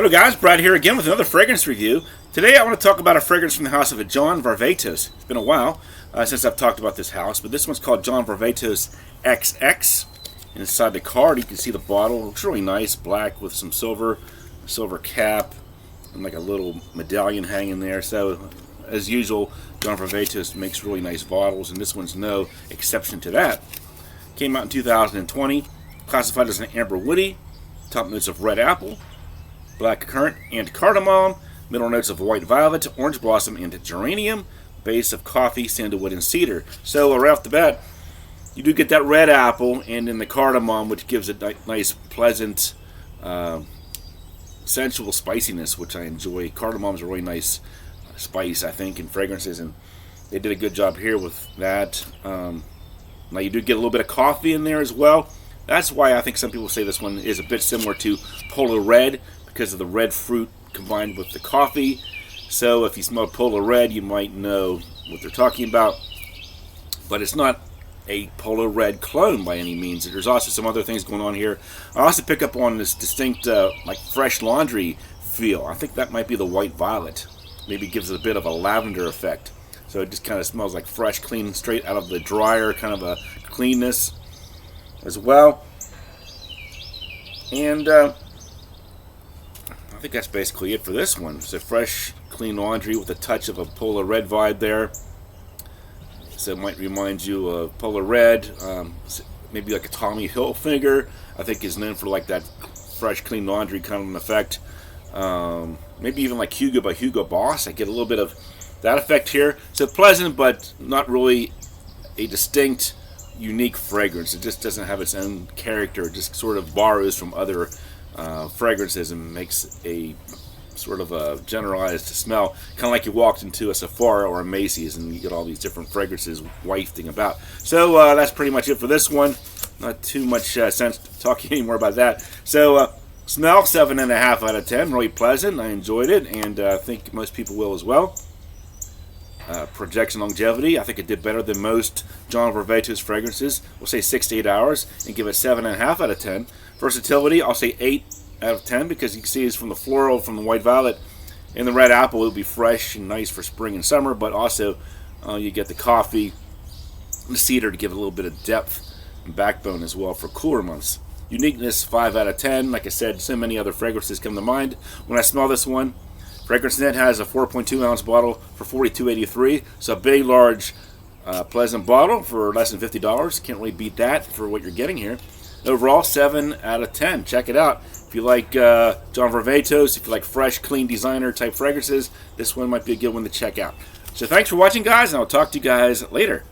Hello guys, Brad here again with another fragrance review. Today I want to talk about a fragrance from the house of John Varvatos. It's been a while since I've talked about this house, but this one's called John Varvatos XX. And inside the card you can see the bottle. It looks really nice, black with some silver cap, and like a little medallion hanging there. So as usual, John Varvatos makes really nice bottles, and this one's no exception to that. Came out in 2020, classified as an amber woody, top notes of red apple, black currant and cardamom, middle notes of white violet, orange blossom, and geranium, base of coffee, sandalwood, and cedar. So right off the bat, you do get that red apple and then the cardamom, which gives it nice, pleasant, sensual spiciness, which I enjoy. Cardamom's a really nice spice, I think, in fragrances, and they did a good job here with that. Now you do get a little bit of coffee in there as well. That's why I think some people say this one is a bit similar to Polo Red, because of the red fruit combined with the coffee. So if you smell Polo Red, you might know what they're talking about. But it's not a Polo Red clone by any means. There's also some other things going on here. I also pick up on this distinct like fresh laundry feel. I think that might be the white violet. Maybe gives it a bit of a lavender effect. So it just kind of smells like fresh, clean, straight out of the dryer, kind of a cleanness as well. And I think that's basically it for this one. It's a fresh, clean laundry with a touch of a Polo Red vibe there. So it might remind you of Polo Red, maybe like a Tommy Hilfiger. I think is known for like that fresh, clean laundry kind of an effect. Maybe even like Hugo by Hugo Boss. I get a little bit of that effect here. So pleasant, but not really a distinct, unique fragrance. It just doesn't have its own character. It just sort of borrows from other fragrances and makes a sort of a generalized smell, kind of like you walked into a Sephora or a Macy's and you get all these different fragrances wafting about. So that's pretty much it for this one. Not too much sense talking anymore about that. So smell, 7.5 out of 10. Really pleasant. I enjoyed it, and I think most people will as well. Projection longevity, I think it did better than most John Varvatos fragrances. We'll say 6 to 8 hours and give it 7.5 out of 10. Versatility, I'll say 8 out of 10 because you can see it's from the floral, from the white violet, and the red apple. It'll be fresh and nice for spring and summer, but also you get the coffee and the cedar to give it a little bit of depth and backbone as well for cooler months. Uniqueness 5 out of 10. Like I said, so many other fragrances come to mind when I smell this one. Fragrance Net has a 4.2 ounce bottle for $42.83. So a big, large, pleasant bottle for less than $50. Can't really beat that for what you're getting here. Overall, 7 out of 10. Check it out. If you like John Varvatos, if you like fresh, clean designer type fragrances, this one might be a good one to check out. So thanks for watching, guys, and I'll talk to you guys later.